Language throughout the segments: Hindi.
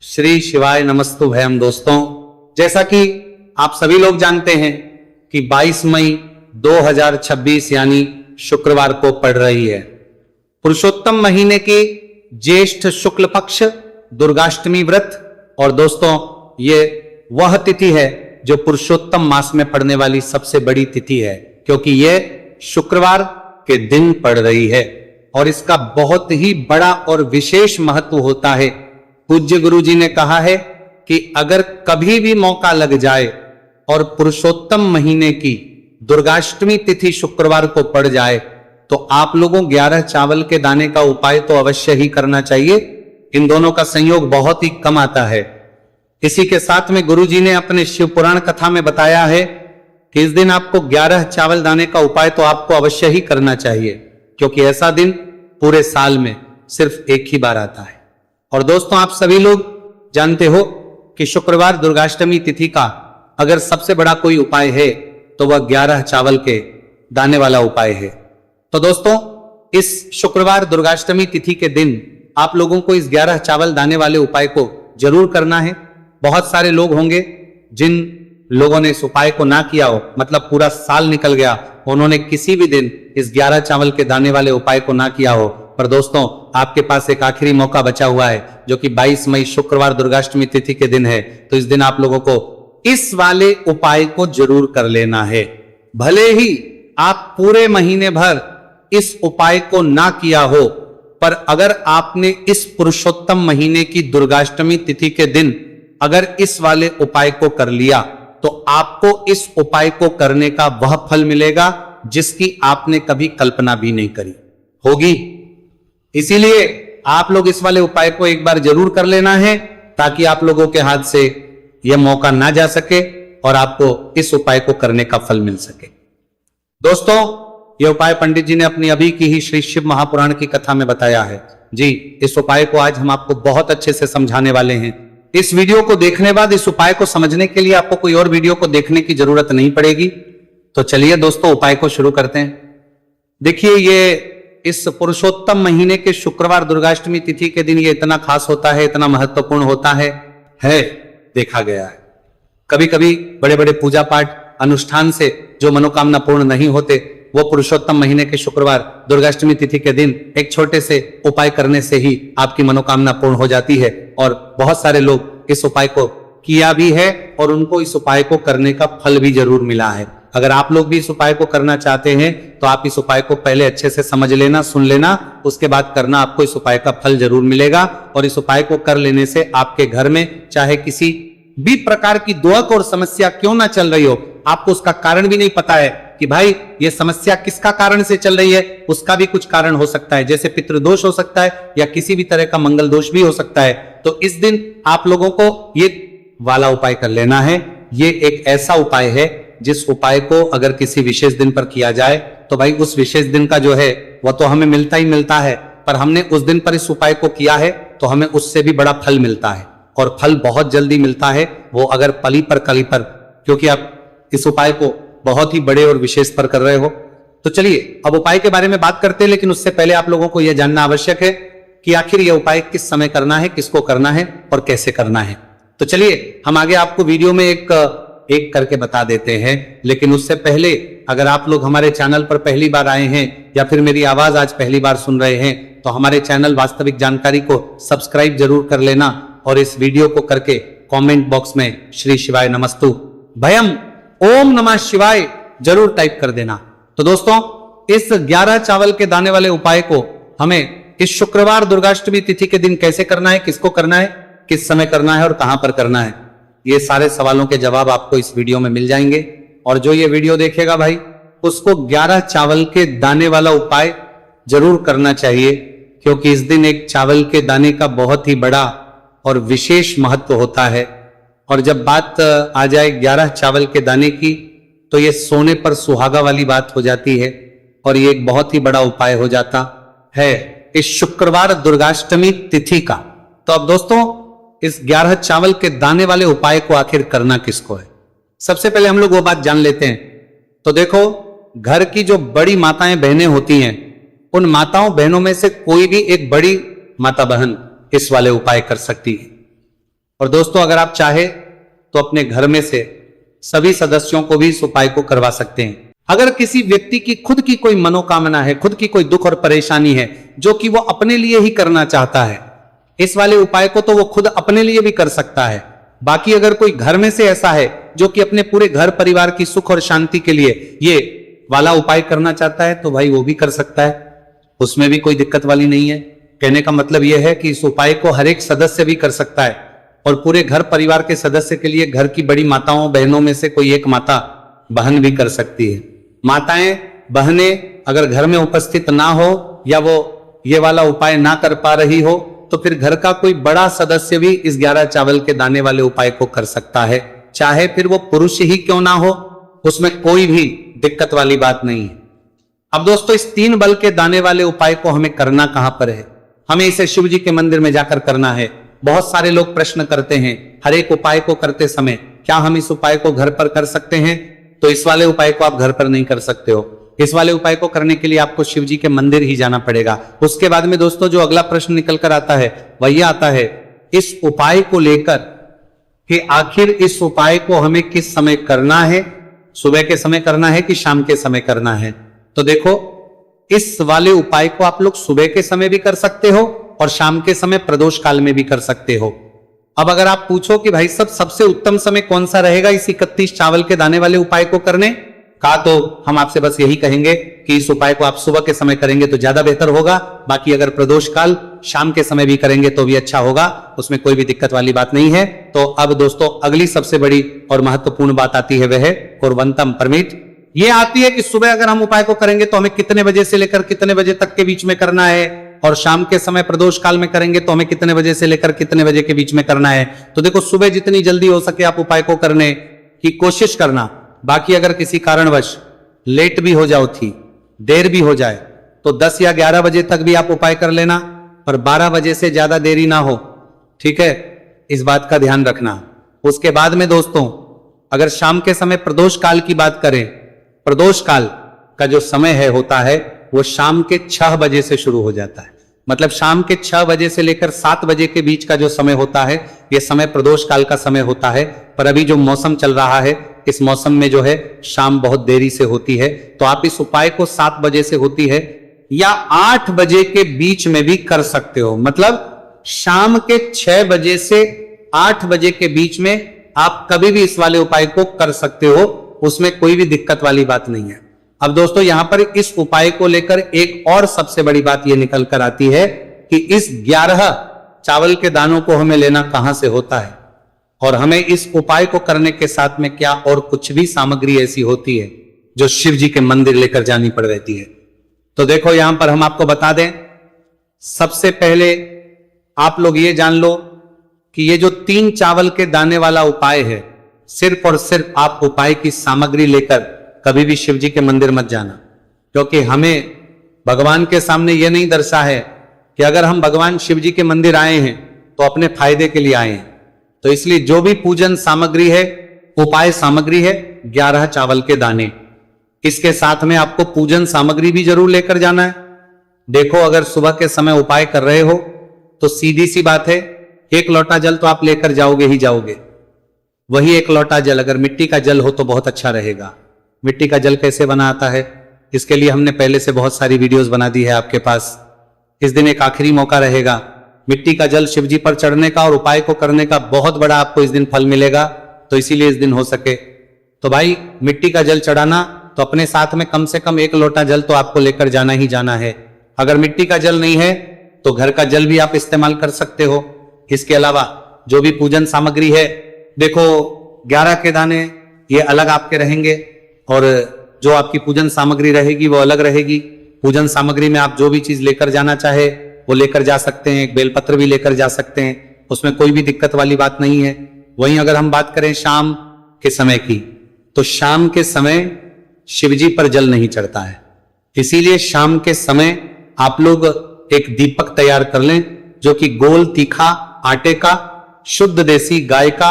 श्री शिवाय नमस्तु भयम। दोस्तों, जैसा कि आप सभी लोग जानते हैं कि 22 मई 2026 यानी शुक्रवार को पड़ रही है पुरुषोत्तम महीने की ज्येष्ठ शुक्ल पक्ष दुर्गाष्टमी व्रत। और दोस्तों, ये वह तिथि है जो पुरुषोत्तम मास में पड़ने वाली सबसे बड़ी तिथि है, क्योंकि ये शुक्रवार के दिन पड़ रही है और इसका बहुत ही बड़ा और विशेष महत्व होता है। पूज्य गुरु जी ने कहा है कि अगर कभी भी मौका लग जाए और पुरुषोत्तम महीने की दुर्गाष्टमी तिथि शुक्रवार को पड़ जाए तो आप लोगों 11 चावल के दाने का उपाय तो अवश्य ही करना चाहिए। इन दोनों का संयोग बहुत ही कम आता है। इसी के साथ में गुरु जी ने अपने शिव पुराण कथा में बताया है कि इस दिन आपको 11 चावल दाने का उपाय तो आपको अवश्य ही करना चाहिए, क्योंकि ऐसा दिन पूरे साल में सिर्फ एक ही बार आता है। और दोस्तों, आप सभी लोग जानते हो कि शुक्रवार दुर्गाष्टमी तिथि का अगर सबसे बड़ा कोई उपाय है तो वह 11 चावल के दाने वाला उपाय है। तो दोस्तों, इस शुक्रवार दुर्गाष्टमी तिथि के दिन आप लोगों को इस 11 चावल दाने वाले उपाय को जरूर करना है। बहुत सारे लोग होंगे जिन लोगों ने इस उपाय को ना किया हो, मतलब पूरा साल निकल गया, उन्होंने किसी भी दिन इस 11 चावल के दाने वाले उपाय को ना किया हो। पर दोस्तों, आपके पास एक आखिरी मौका बचा हुआ है, जो कि 22 मई शुक्रवार दुर्गाष्टमी तिथि के दिन है। तो इस दिन आप लोगों को इस वाले उपाय को जरूर कर लेना है। भले ही आप पूरे महीने भर इस उपाय को ना किया हो, पर अगर आपने इस पुरुषोत्तम महीने की दुर्गाष्टमी तिथि के दिन अगर इस वाले उपाय को कर लिया तो आपको इस उपाय को करने का वह फल मिलेगा जिसकी आपने कभी कल्पना भी नहीं करी होगी। इसीलिए आप लोग इस वाले उपाय को एक बार जरूर कर लेना है, ताकि आप लोगों के हाथ से यह मौका ना जा सके और आपको इस उपाय को करने का फल मिल सके। दोस्तों, यह उपाय पंडित जी ने अपनी अभी की ही श्री शिव महापुराण की कथा में बताया है। जी, इस उपाय को आज हम आपको बहुत अच्छे से समझाने वाले हैं। इस वीडियो को देखने बाद इस उपाय को समझने के लिए आपको कोई और वीडियो को देखने की जरूरत नहीं पड़ेगी। तो चलिए दोस्तों, उपाय को शुरू करते हैं। देखिए, ये इस पुरुषोत्तम महीने के शुक्रवार दुर्गाष्टमी तिथि के दिन ये इतना खास होता है, इतना महत्वपूर्ण होता है देखा गया है। कभी कभी बड़े बड़े पूजा पाठ अनुष्ठान से जो मनोकामना पूर्ण नहीं होते, वो पुरुषोत्तम महीने के शुक्रवार दुर्गाष्टमी तिथि के दिन एक छोटे से उपाय करने से ही आपकी मनोकामना पूर्ण हो जाती है। और बहुत सारे लोग इस उपाय को किया भी है और उनको इस उपाय को करने का फल भी जरूर मिला है। अगर आप लोग भी इस उपाय को करना चाहते हैं तो आप इस उपाय को पहले अच्छे से समझ लेना, सुन लेना, उसके बाद करना। आपको इस उपाय का फल जरूर मिलेगा। और इस उपाय को कर लेने से आपके घर में चाहे किसी भी प्रकार की दुख और समस्या क्यों ना चल रही हो, आपको उसका कारण भी नहीं पता है कि भाई ये समस्या किसका कारण से चल रही है, उसका भी कुछ कारण हो सकता है, जैसे पितृदोष हो सकता है या किसी भी तरह का मंगल दोष भी हो सकता है। तो इस दिन आप लोगों को ये वाला उपाय कर लेना है। ये एक ऐसा उपाय है जिस उपाय को अगर किसी विशेष दिन पर किया जाए तो भाई उस विशेष दिन का जो है वह तो हमें मिलता ही मिलता है, पर हमने उस दिन पर इस उपाय को किया है तो हमें उससे भी बड़ा फल मिलता है, और फल बहुत जल्दी मिलता है, वो अगर पली पर कली पर, क्योंकि आप इस उपाय को बहुत ही बड़े और विशेष पर कर रहे हो। तो चलिए अब उपाय के बारे में बात करते हैं, लेकिन उससे पहले आप लोगों को यह जानना आवश्यक है कि आखिर यह उपाय किस समय करना है, किसको करना है और कैसे करना है। तो चलिए हम आगे आपको वीडियो में एक करके बता देते हैं। लेकिन उससे पहले अगर आप लोग हमारे चैनल पर पहली बार आए हैं या फिर मेरी आवाज आज पहली बार सुन रहे हैं तो हमारे चैनल वास्तविक जानकारी को सब्सक्राइब जरूर कर लेना, और इस वीडियो को करके कमेंट बॉक्स में श्री शिवाय नमस्तु भयम ओम नमः शिवाय जरूर टाइप कर देना। तो दोस्तों, इस 11 चावल के दाने वाले उपाय को हमें इस शुक्रवार दुर्गाष्टमी तिथि के दिन कैसे करना है, किसको करना है, किस समय करना है और कहां पर करना है, ये सारे सवालों के जवाब आपको इस वीडियो में मिल जाएंगे। और जो ये वीडियो देखेगा भाई, उसको 11 चावल के दाने वाला उपाय जरूर करना चाहिए, क्योंकि इस दिन एक चावल के दाने का बहुत ही बड़ा और विशेष महत्व होता है। और जब बात आ जाए 11 चावल के दाने की, तो ये सोने पर सुहागा वाली बात हो जाती है और ये एक बहुत ही बड़ा उपाय हो जाता है इस शुक्रवार दुर्गाष्टमी तिथि का। तो अब दोस्तों, इस 11 चावल के दाने वाले उपाय को आखिर करना किसको है, सबसे पहले हम लोग वो बात जान लेते हैं। तो देखो, घर की जो बड़ी माताएं बहनें होती हैं, उन माताओं बहनों में से कोई भी एक बड़ी माता बहन इस वाले उपाय कर सकती है। और दोस्तों अगर आप चाहे तो अपने घर में से सभी सदस्यों को भी इस उपाय को करवा सकते हैं। अगर किसी व्यक्ति की खुद की कोई मनोकामना है, खुद की कोई दुख और परेशानी है जो कि वो अपने लिए ही करना चाहता है, इस वाले उपाय को तो वो खुद अपने लिए भी कर सकता है। बाकी अगर कोई घर में से ऐसा है जो कि अपने पूरे घर परिवार की सुख और शांति के लिए ये वाला उपाय करना चाहता है तो भाई वो भी कर सकता है, उसमें भी कोई दिक्कत वाली नहीं है। कहने का मतलब यह है कि इस उपाय को हर एक सदस्य भी कर सकता है और पूरे घर परिवार के सदस्य के लिए घर की बड़ी माताओं बहनों में से कोई एक माता बहन भी कर सकती है। माताएं बहनें अगर घर में उपस्थित ना हो या वो ये वाला उपाय ना कर पा रही हो तो फिर घर का कोई बड़ा सदस्य भी इस 11 चावल के दाने वाले उपाय को कर सकता है, चाहे फिर वो पुरुष ही क्यों ना हो, उसमें कोई भी दिक्कत वाली बात नहीं है। अब दोस्तों इस 3 बल के दाने वाले उपाय को हमें करना कहां पर है? हमें इसे शिव जी के मंदिर में जाकर करना है। बहुत सारे लोग प्रश्न करते हैं हर एक उपाय को करते समय क्या हम इस उपाय को घर पर कर सकते हैं? तो इस वाले उपाय को आप घर पर नहीं कर सकते हो। इस वाले उपाय को करने के लिए आपको शिव जी के मंदिर ही जाना पड़ेगा। उसके बाद में दोस्तों जो अगला प्रश्न निकल कर आता है वह यह आता है इस उपाय को लेकर कि आखिर इस उपाय को हमें किस समय करना है, सुबह के समय करना है कि शाम के समय करना है? तो देखो इस वाले उपाय को आप लोग सुबह के समय भी कर सकते हो और शाम के समय प्रदोष काल में भी कर सकते हो। अब अगर आप पूछो कि भाई सब सबसे उत्तम समय कौन सा रहेगा इस 31 चावल के दाने वाले उपाय को करने का, तो हम आपसे बस यही कहेंगे कि इस उपाय को आप सुबह के समय करेंगे तो ज्यादा बेहतर होगा। बाकी अगर प्रदोष काल शाम के समय भी करेंगे तो भी अच्छा होगा, उसमें कोई भी दिक्कत वाली बात नहीं है। तो अब दोस्तों अगली सबसे बड़ी और महत्वपूर्ण बात आती है, वह है कुर्वंतम परमिट। ये आती है कि सुबह अगर हम उपाय को करेंगे तो हमें कितने बजे से लेकर कितने बजे तक के बीच में करना है, और शाम के समय प्रदोष काल में करेंगे तो हमें कितने बजे से लेकर कितने बजे के बीच में करना है। तो देखो सुबह जितनी जल्दी हो सके आप उपाय को करने की कोशिश करना। बाकी अगर किसी कारणवश लेट भी हो जाओ थी, देर भी हो जाए तो 10 या 11 बजे तक भी आप उपाय कर लेना, पर 12 बजे से ज्यादा देरी ना हो, ठीक है, इस बात का ध्यान रखना। उसके बाद में दोस्तों अगर शाम के समय प्रदोष काल की बात करें, प्रदोष काल का जो समय है होता है वो शाम के 6 बजे से शुरू हो जाता है। मतलब शाम के 6 बजे से लेकर 7 बजे के बीच का जो समय होता है यह समय प्रदोष काल का समय होता है। पर अभी जो मौसम चल रहा है इस मौसम में जो है शाम बहुत देरी से होती है, तो आप इस उपाय को 7 बजे से होती है या 8 बजे के बीच में भी कर सकते हो। मतलब शाम के 6 बजे से 8 बजे के बीच में आप कभी भी इस वाले उपाय को कर सकते हो, उसमें कोई भी दिक्कत वाली बात नहीं है। अब दोस्तों यहां पर इस उपाय को लेकर एक और सबसे बड़ी बात यह निकल कर आती है कि इस 11 चावल के दानों को हमें लेना कहां से होता है और हमें इस उपाय को करने के साथ में क्या और कुछ भी सामग्री ऐसी होती है जो शिव जी के मंदिर लेकर जानी पड़ रहती है। तो देखो यहां पर हम आपको बता दें, सबसे पहले आप लोग ये जान लो कि ये जो 3 चावल के दाने वाला उपाय है, सिर्फ और सिर्फ आप उपाय की सामग्री लेकर कभी भी शिव जी के मंदिर मत जाना, क्योंकि हमें भगवान के सामने यह नहीं दर्शा है कि अगर हम भगवान शिव जी के मंदिर आए हैं तो अपने फायदे के लिए आए हैं। तो इसलिए जो भी पूजन सामग्री है, उपाय सामग्री है 11 चावल के दाने, इसके साथ में आपको पूजन सामग्री भी जरूर लेकर जाना है। देखो अगर सुबह के समय उपाय कर रहे हो तो सीधी सी बात है 1 लोटा जल तो आप लेकर जाओगे ही जाओगे। वही 1 लोटा जल अगर मिट्टी का जल हो तो बहुत अच्छा रहेगा। मिट्टी का जल कैसे बना आता है इसके लिए हमने पहले से बहुत सारी वीडियोस बना दी है आपके पास। इस दिन एक आखिरी मौका रहेगा मिट्टी का जल शिव जी पर चढ़ने का और उपाय को करने का, बहुत बड़ा आपको इस दिन फल मिलेगा। तो इसीलिए इस दिन हो सके तो भाई मिट्टी का जल चढ़ाना तो अपने साथ में कम से कम 1 लोटा जल तो आपको लेकर जाना ही जाना है। अगर मिट्टी का जल नहीं है तो घर का जल भी आप इस्तेमाल कर सकते हो। इसके अलावा जो भी पूजन सामग्री है, देखो 11 के दाने ये अलग आपके रहेंगे और जो आपकी पूजन सामग्री रहेगी वो अलग रहेगी। पूजन सामग्री में आप जो भी चीज लेकर जाना चाहे वो लेकर जा सकते हैं, एक बेलपत्र भी लेकर जा सकते हैं, उसमें कोई भी दिक्कत वाली बात नहीं है। वहीं अगर हम बात करें शाम के समय की, तो शाम के समय शिवजी पर जल नहीं चढ़ता है, इसीलिए शाम के समय आप लोग एक दीपक तैयार कर लें जो कि गोल तीखा आटे का, शुद्ध देसी गाय का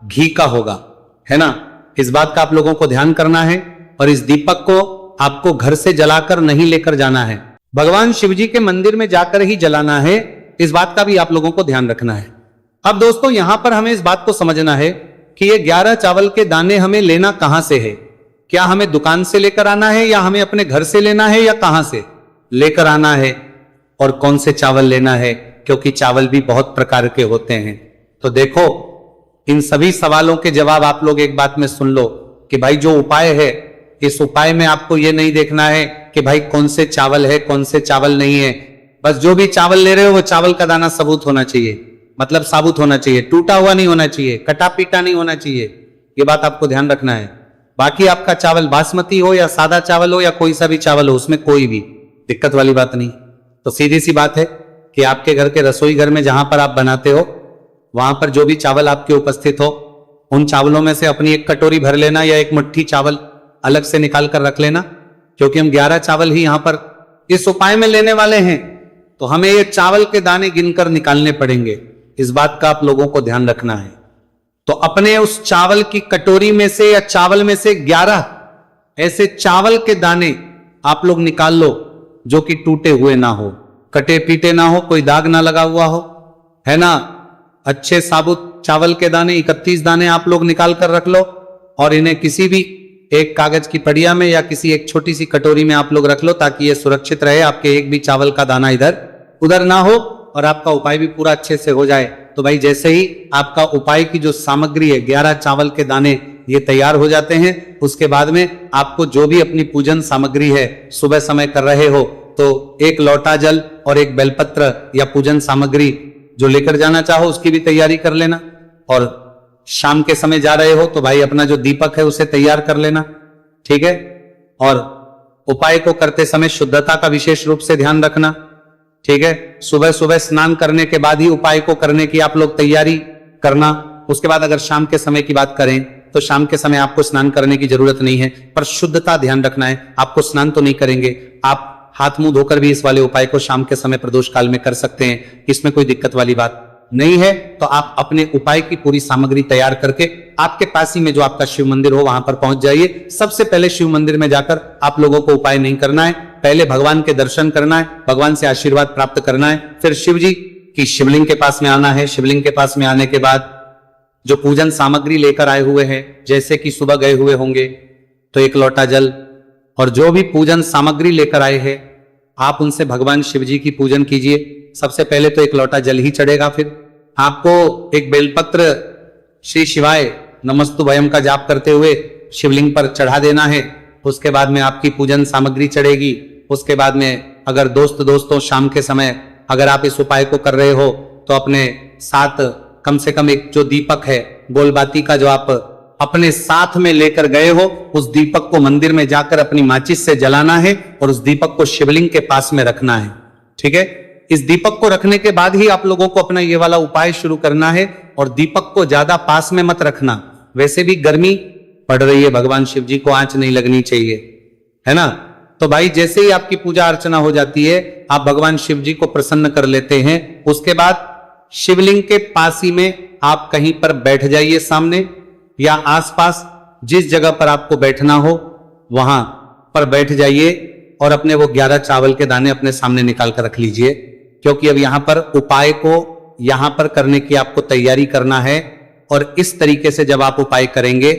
घी का होगा, है ना। इस बात का आप लोगों को ध्यान करना है और इस दीपक को आपको घर से जलाकर नहीं लेकर जाना है, भगवान शिवजी के मंदिर में जाकर ही जलाना है। इस बात का भी आप लोगों को ध्यान रखना है। अब दोस्तों यहां पर हमें इस बात को समझना है कि ये 11 चावल के दाने हमें लेना कहां से है। क्या हमें दुकान से लेकर आना है या हमें अपने घर से लेना है या कहां से लेकर आना है, और कौन से चावल लेना है, क्योंकि चावल भी बहुत प्रकार के होते हैं। तो देखो इन सभी सवालों के जवाब आप लोग एक बात में सुन लो कि भाई जो उपाय है, इस उपाय में आपको यह नहीं देखना है कि भाई कौन से चावल है कौन से चावल नहीं है। बस जो भी चावल ले रहे हो वो चावल का दाना सबूत होना चाहिए, मतलब साबुत होना चाहिए, टूटा हुआ नहीं होना चाहिए, कटा पीटा नहीं होना चाहिए। ये बात आपको ध्यान रखना है। बाकी आपका चावल बासमती हो या सादा चावल हो या कोई सा भी चावल हो, उसमें कोई भी दिक्कत वाली बात नहीं। तो सीधी सी बात है कि आपके घर के रसोई घर में जहां पर आप बनाते हो वहां पर जो भी चावल आपके उपस्थित हो, उन चावलों में से अपनी एक कटोरी भर लेना या एक मुट्ठी चावल अलग से निकाल कर रख लेना, क्योंकि हम 11 चावल ही यहां पर इस उपाय में लेने वाले हैं। तो हमें ये चावल के दाने गिनकर निकालने पड़ेंगे, इस बात का आप लोगों को ध्यान रखना है। तो अपने उस चावल की कटोरी में से या चावल में से 11 ऐसे चावल के दाने आप लोग निकाल लो जो कि टूटे हुए ना हो, कटे पीटे ना हो, कोई दाग ना लगा हुआ हो, है ना। अच्छे साबुत चावल के दाने 31 दाने आप लोग निकाल कर रख लो और इन्हें किसी भी एक कागज की पड़िया में या किसी एक छोटी सी कटोरी में आप लोग रख लो, ताकि ये सुरक्षित रहे, आपके एक भी चावल का दाना इधर उधर ना हो और आपका उपाय भी पूरा अच्छे से हो जाए। तो भाई जैसे ही आपका उपाय की जो सामग्री है 11 चावल के दाने ये तैयार हो जाते हैं, उसके बाद में आपको जो भी अपनी पूजन सामग्री है सुबह समय कर रहे हो तो एक लोटा जल और एक बेलपत्र या पूजन सामग्री जो लेकर जाना चाहो उसकी भी तैयारी कर लेना। और शाम के समय जा रहे हो तो भाई अपना जो दीपक है उसे तैयार कर लेना, ठीक है। और उपाय को करते समय शुद्धता का विशेष रूप से ध्यान रखना, ठीक है। सुबह सुबह स्नान करने के बाद ही उपाय को करने की आप लोग तैयारी करना। उसके बाद अगर शाम के समय की बात करें तो शाम के समय आपको स्नान करने की जरूरत नहीं है, पर शुद्धता ध्यान रखना है। आपको स्नान तो नहीं करेंगे, आप हाथ मुंह धोकर भी इस वाले उपाय को शाम के समय प्रदोष काल में कर सकते हैं, इसमें कोई दिक्कत वाली बात नहीं है। तो आप अपने उपाय की पूरी सामग्री तैयार करके आपके पास ही में जो आपका शिव मंदिर हो वहां पर पहुंच जाइए। सबसे पहले शिव मंदिर में जाकर आप लोगों को उपाय नहीं करना है, पहले भगवान के दर्शन करना है, भगवान से आशीर्वाद प्राप्त करना है, फिर शिव जी की शिवलिंग के पास में आना है। शिवलिंग के पास में आने के बाद जो पूजन सामग्री लेकर आए हुए हैं, जैसे कि सुबह गए हुए होंगे तो एक लोटा जल और जो भी पूजन सामग्री लेकर आए हैं आप उनसे भगवान शिव जी की पूजन कीजिए। सबसे पहले तो एक लोटा जल ही चढ़ेगा, फिर आपको एक बेलपत्र श्री शिवाय नमस्तुभयम का जाप करते हुए शिवलिंग पर चढ़ा देना है। उसके बाद में आपकी पूजन सामग्री चढ़ेगी। उसके बाद में अगर दोस्तों शाम के समय अगर आप इस उपाय को कर रहे हो तो अपने साथ कम से कम एक जो दीपक है गोलबाती का जो आप अपने साथ में लेकर गए हो, उस दीपक को मंदिर में जाकर अपनी माचिस से जलाना है और उस दीपक को शिवलिंग के पास में रखना है, ठीक है। इस दीपक को रखने के बाद ही आप लोगों को अपना ये वाला उपाय शुरू करना है और दीपक को ज्यादा पास में मत रखना। वैसे भी गर्मी पड़ रही है, भगवान शिव जी को आंच नहीं लगनी चाहिए, है ना। तो भाई जैसे ही आपकी पूजा अर्चना हो जाती है आप भगवान शिव जी को प्रसन्न कर लेते हैं। उसके बाद शिवलिंग के पास ही में आप कहीं पर बैठ जाइए, सामने या आसपास जिस जगह पर आपको बैठना हो वहां पर बैठ जाइए और अपने वो 11 चावल के दाने अपने सामने निकाल कर रख लीजिए, क्योंकि अब यहां पर उपाय को यहां पर करने की आपको तैयारी करना है। और इस तरीके से जब आप उपाय करेंगे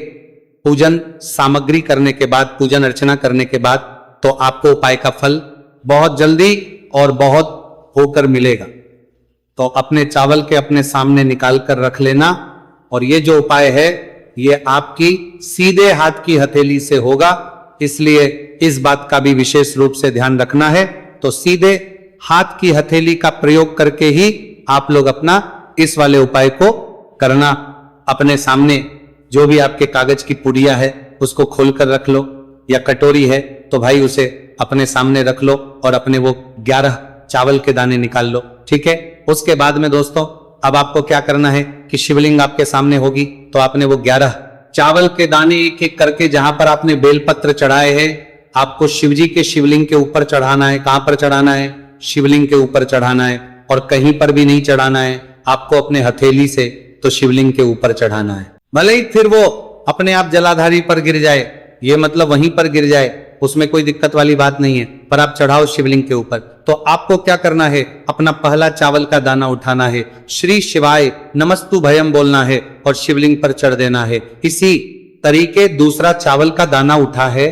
पूजन सामग्री करने के बाद, पूजन अर्चना करने के बाद, तो आपको उपाय का फल बहुत जल्दी और बहुत होकर मिलेगा। तो अपने चावल के अपने सामने निकाल कर रख लेना। और ये जो उपाय है ये आपकी सीधे हाथ की हथेली से होगा, इसलिए इस बात का भी विशेष रूप से ध्यान रखना है। तो सीधे हाथ की हथेली का प्रयोग करके ही आप लोग अपना इस वाले उपाय को करना। अपने सामने जो भी आपके कागज की पुड़िया है उसको खोलकर रख लो, या कटोरी है तो भाई उसे अपने सामने रख लो और अपने वो 11 चावल के दाने निकाल लो, ठीक है। उसके बाद में दोस्तों अब आपको क्या करना है कि शिवलिंग आपके सामने होगी तो आपने वो 11 चावल के दाने एक एक करके जहां पर आपने बेलपत्र चढ़ाए हैं आपको शिवजी के शिवलिंग के ऊपर चढ़ाना है। कहां पर चढ़ाना है? शिवलिंग के ऊपर चढ़ाना है, और कहीं पर भी नहीं चढ़ाना है, आपको अपने हथेली से तो शिवलिंग के ऊपर चढ़ाना है। भले ही फिर वो अपने आप जलाधारी पर गिर जाए, ये मतलब वहीं पर गिर जाए, उसमें कोई दिक्कत वाली बात नहीं है, पर आप चढ़ाओ शिवलिंग के ऊपर। तो आपको क्या करना है, अपना पहला चावल का दाना उठाना है, श्री शिवाय नमस्तु भयम बोलना है और शिवलिंग पर चढ़ देना है। इसी तरीके दूसरा चावल का दाना उठा है,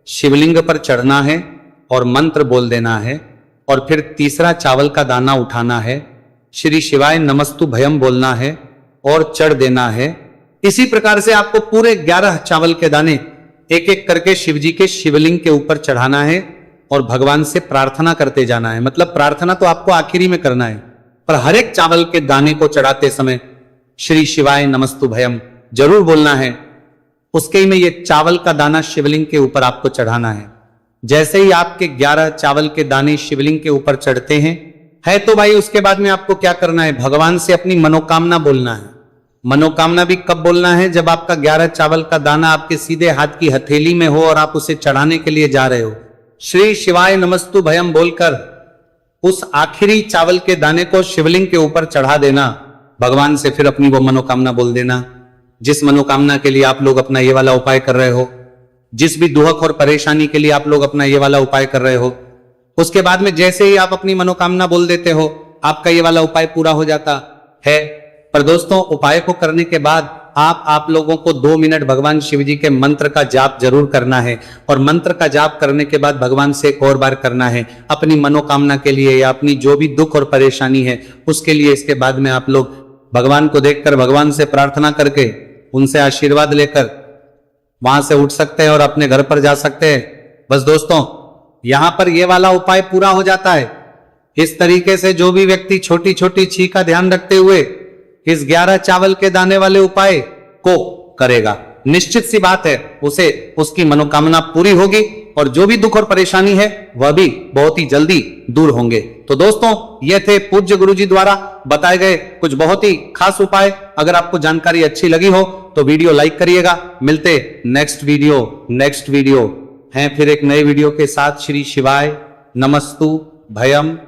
शिवलिंग पर चढ़ना है और मंत्र बोल देना है, और फिर तीसरा चावल का दाना उठाना है, श्री शिवाय नमस्तु भयम बोलना है और चढ़ देना है। इसी प्रकार से आपको पूरे 11 चावल के दाने एक एक करके शिव जी के शिवलिंग के ऊपर चढ़ाना है और भगवान से प्रार्थना करते जाना है। मतलब प्रार्थना तो आपको आखिरी में करना है, पर हर एक चावल के दाने को चढ़ाते समय श्री शिवाय नमस्तु भयम जरूर बोलना है। उसके ही में ये चावल का दाना शिवलिंग के ऊपर आपको चढ़ाना है। जैसे ही आपके 11 चावल के दाने शिवलिंग के ऊपर चढ़ते हैं तो भाई उसके बाद में आपको क्या करना है, भगवान से अपनी मनोकामना बोलना है। मनोकामना भी कब बोलना है, जब आपका 11 चावल का दाना आपके सीधे हाथ की हथेली में हो और आप उसे चढ़ाने के लिए जा रहे हो। श्री शिवाय नमस्तु भयम बोलकर उस आखिरी चावल के दाने को शिवलिंग के ऊपर चढ़ा देना, भगवान से फिर अपनी वो मनोकामना बोल देना जिस मनोकामना के लिए आप लोग अपना ये वाला उपाय कर रहे हो, जिस भी दुख और परेशानी के लिए आप लोग अपना ये वाला उपाय कर रहे हो। उसके बाद में जैसे ही आप अपनी मनोकामना बोल देते हो, आपका ये वाला उपाय पूरा हो जाता है। पर दोस्तों, उपाय को करने के बाद आप लोगों को 2 मिनट भगवान शिव जी के मंत्र का जाप जरूर करना है, और मंत्र का जाप करने के बाद भगवान से एक और बार करना है अपनी मनोकामना के लिए या अपनी जो भी दुख और परेशानी है उसके लिए। इसके बाद में आप लोग भगवान को देखकर, भगवान से प्रार्थना करके, उनसे आशीर्वाद लेकर वहां से उठ सकते हैं और अपने घर पर जा सकते हैं। बस दोस्तों, यहां पर यह वाला उपाय पूरा हो जाता है। इस तरीके से जो भी व्यक्ति छोटी छोटी छी का ध्यान रखते हुए इस 11 चावल के दाने वाले उपाय को करेगा, निश्चित सी बात है उसे उसकी मनोकामना पूरी होगी और जो भी दुख और परेशानी है वह भी बहुत ही जल्दी दूर होंगे। तो दोस्तों, ये थे पूज्य गुरु जी द्वारा बताए गए कुछ बहुत ही खास उपाय। अगर आपको जानकारी अच्छी लगी हो तो वीडियो लाइक करिएगा। मिलते नेक्स्ट वीडियो हैं फिर एक नए वीडियो के साथ। श्री शिवाय नमस्तु भयम।